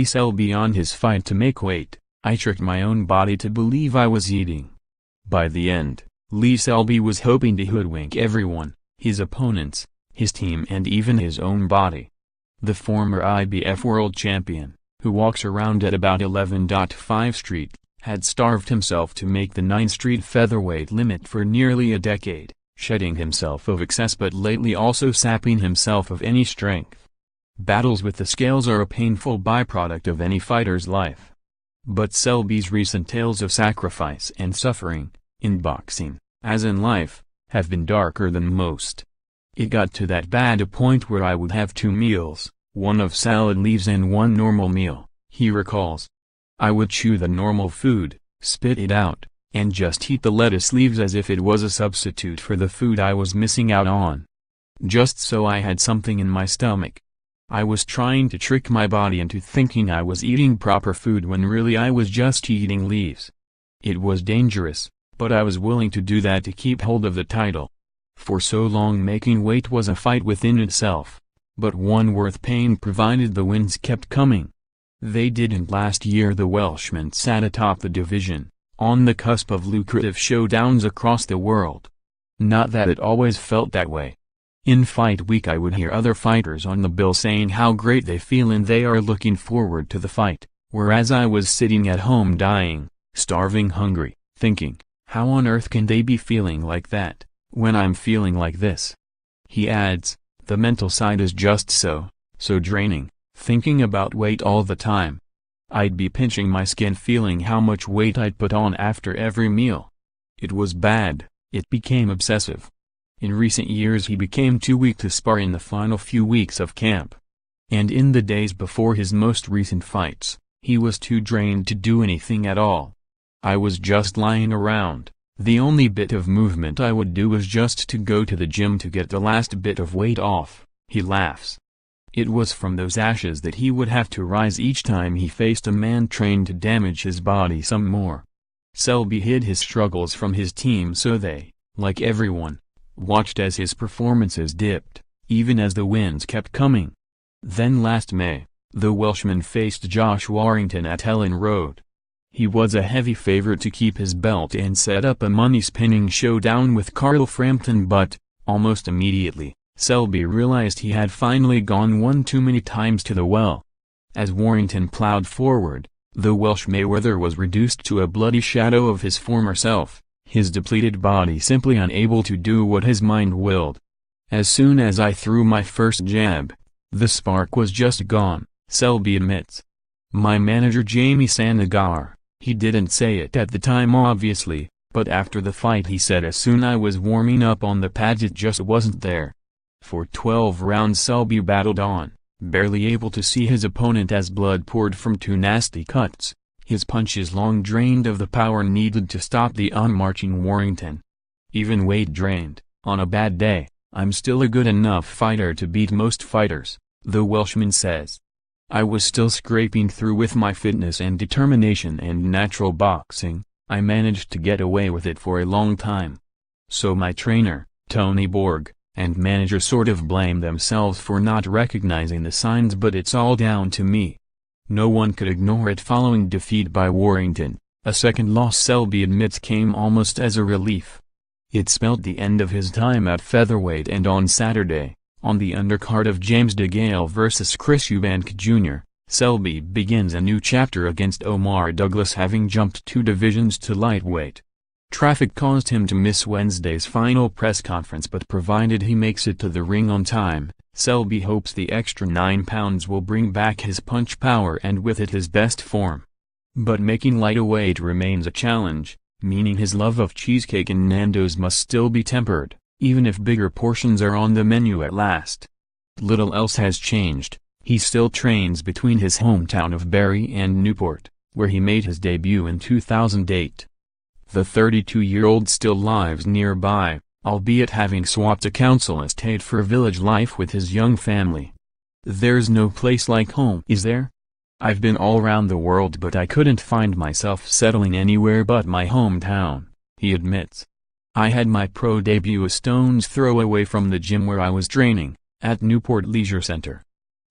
Selby on his fight to make weight, I tricked my own body to believe I was eating. By the end, Selby was hoping to hoodwink everyone, his opponents, his team and even his own body. The former IBF world champion, who walks around at about 11.5 Street, had starved himself to make the 9 Street featherweight limit for nearly a decade, shedding himself of excess but lately also sapping himself of any strength. Battles with the scales are a painful byproduct of any fighter's life. But Selby's recent tales of sacrifice and suffering, in boxing, as in life, have been darker than most. It got to that bad a point where I would have 2 meals, one of salad leaves and one normal meal, he recalls. I would chew the normal food, spit it out, and just eat the lettuce leaves as if it was a substitute for the food I was missing out on. Just so I had something in my stomach. I was trying to trick my body into thinking I was eating proper food when really I was just eating leaves. It was dangerous, but I was willing to do that to keep hold of the title. For so long making weight was a fight within itself, but one worth paying provided the wins kept coming. They didn't. Last year the Welshman sat atop the division, on the cusp of lucrative showdowns across the world. Not that it always felt that way. In fight week I would hear other fighters on the bill saying how great they feel and they are looking forward to the fight, whereas I was sitting at home dying, starving hungry, thinking, how on earth can they be feeling like that, when I'm feeling like this? He adds, the mental side is just so draining, thinking about weight all the time. I'd be pinching my skin feeling how much weight I'd put on after every meal. It was bad, it became obsessive. In recent years he became too weak to spar in the final few weeks of camp. And in the days before his most recent fights, he was too drained to do anything at all. I was just lying around, the only bit of movement I would do was just to go to the gym to get the last bit of weight off, he laughs. It was from those ashes that he would have to rise each time he faced a man trained to damage his body some more. Selby hid his struggles from his team so they, like everyone, watched as his performances dipped, even as the wins kept coming. Then last May, the Welshman faced Josh Warrington at Ellen Road. He was a heavy favorite to keep his belt and set up a money-spinning showdown with Carl Frampton, but, almost immediately, Selby realized he had finally gone one too many times to the well. As Warrington plowed forward, the Welsh Mayweather was reduced to a bloody shadow of his former self, his depleted body simply unable to do what his mind willed. As soon as I threw my first jab, the spark was just gone, Selby admits. My manager Jamie Sanagar, he didn't say it at the time obviously, but after the fight he said as soon I was warming up on the pads it just wasn't there. For 12 rounds Selby battled on, barely able to see his opponent as blood poured from 2 nasty cuts, his punches long drained of the power needed to stop the on-marching Warrington. Even weight drained, on a bad day, I'm still a good enough fighter to beat most fighters, the Welshman says. I was still scraping through with my fitness and determination and natural boxing, I managed to get away with it for a long time. So my trainer, Tony Borg, and manager sort of blame themselves for not recognizing the signs, but it's all down to me. No one could ignore it following defeat by Warrington. A second loss Selby admits came almost as a relief. It spelled the end of his time at featherweight, and on Saturday, on the undercard of James DeGale vs Chris Eubank Jr., Selby begins a new chapter against Omar Douglas, having jumped 2 divisions to lightweight. Traffic caused him to miss Wednesday's final press conference, but provided he makes it to the ring on time, Selby hopes the extra 9 pounds will bring back his punch power and with it his best form. But making lightweight remains a challenge, meaning his love of cheesecake and Nando's must still be tempered, even if bigger portions are on the menu at last. Little else has changed. He still trains between his hometown of Bury and Newport, where he made his debut in 2008. The 32-year-old still lives nearby, albeit having swapped a council estate for village life with his young family. There's no place like home, is there? I've been all around the world, but I couldn't find myself settling anywhere but my hometown, he admits. I had my pro debut a stone's throw away from the gym where I was training, at Newport Leisure Center.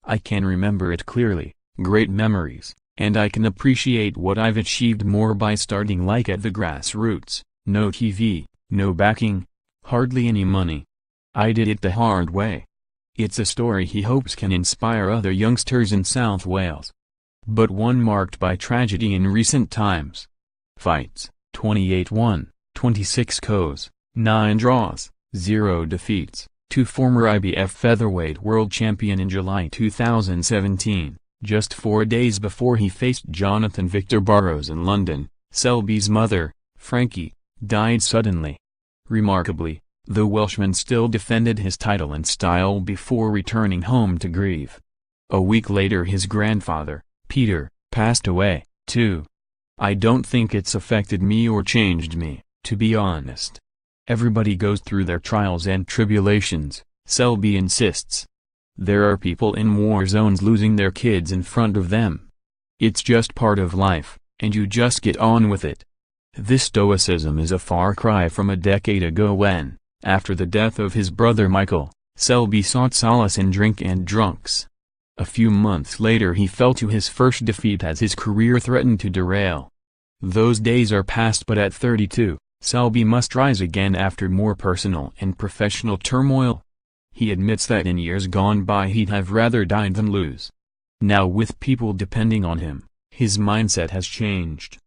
I can remember it clearly. great memories, and I can appreciate what I've achieved more by starting like at the grassroots. No TV, no backing, hardly any money. I did it the hard way. It's a story he hopes can inspire other youngsters in South Wales. But one marked by tragedy in recent times. Fights, 28 won, 26 KOs, 9 draws, 0 defeats, to former IBF featherweight world champion in July 2017, just 4 days before he faced Jonathan Victor Barrows in London. Selby's mother, Frankie, died suddenly. Remarkably, the Welshman still defended his title in style before returning home to grieve. A week later his grandfather, Peter, passed away, too. I don't think it's affected me or changed me, to be honest. Everybody goes through their trials and tribulations, Selby insists. There are people in war zones losing their kids in front of them. It's just part of life, and you just get on with it. This stoicism is a far cry from a decade ago when, after the death of his brother Michael, Selby sought solace in drink and drunks. A few months later he fell to his first defeat as his career threatened to derail. Those days are past, but at 32, Selby must rise again after more personal and professional turmoil. He admits that in years gone by he'd have rather died than lose. Now with people depending on him, his mindset has changed.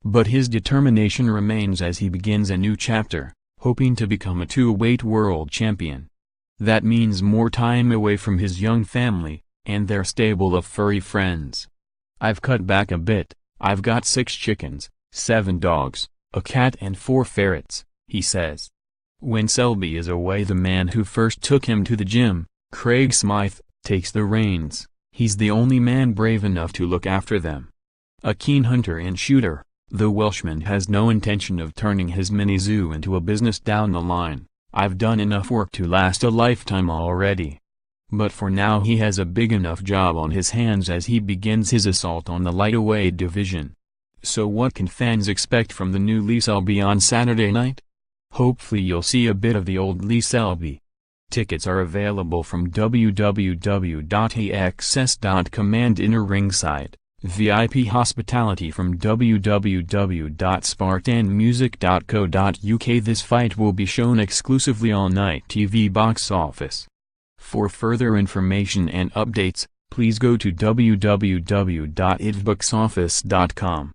But his determination remains as he begins a new chapter, hoping to become a two-weight world champion. That means more time away from his young family, and their stable of furry friends. I've cut back a bit. I've got 6 chickens, 7 dogs, a cat and 4 ferrets, he says. When Selby is away, the man who first took him to the gym, Craig Smythe, takes the reins. He's the only man brave enough to look after them. A keen hunter and shooter, the Welshman has no intention of turning his mini zoo into a business down the line. I've done enough work to last a lifetime already. But for now he has a big enough job on his hands as he begins his assault on the lightweight division. So what can fans expect from the new Lee Selby on Saturday night? Hopefully you'll see a bit of the old Lee Selby. Tickets are available from www.axs.com and inner ringside. VIP hospitality from www.spartanmusic.co.uk. This fight will be shown exclusively on ight TV box office. For further information and updates, please go to www.itboxoffice.com.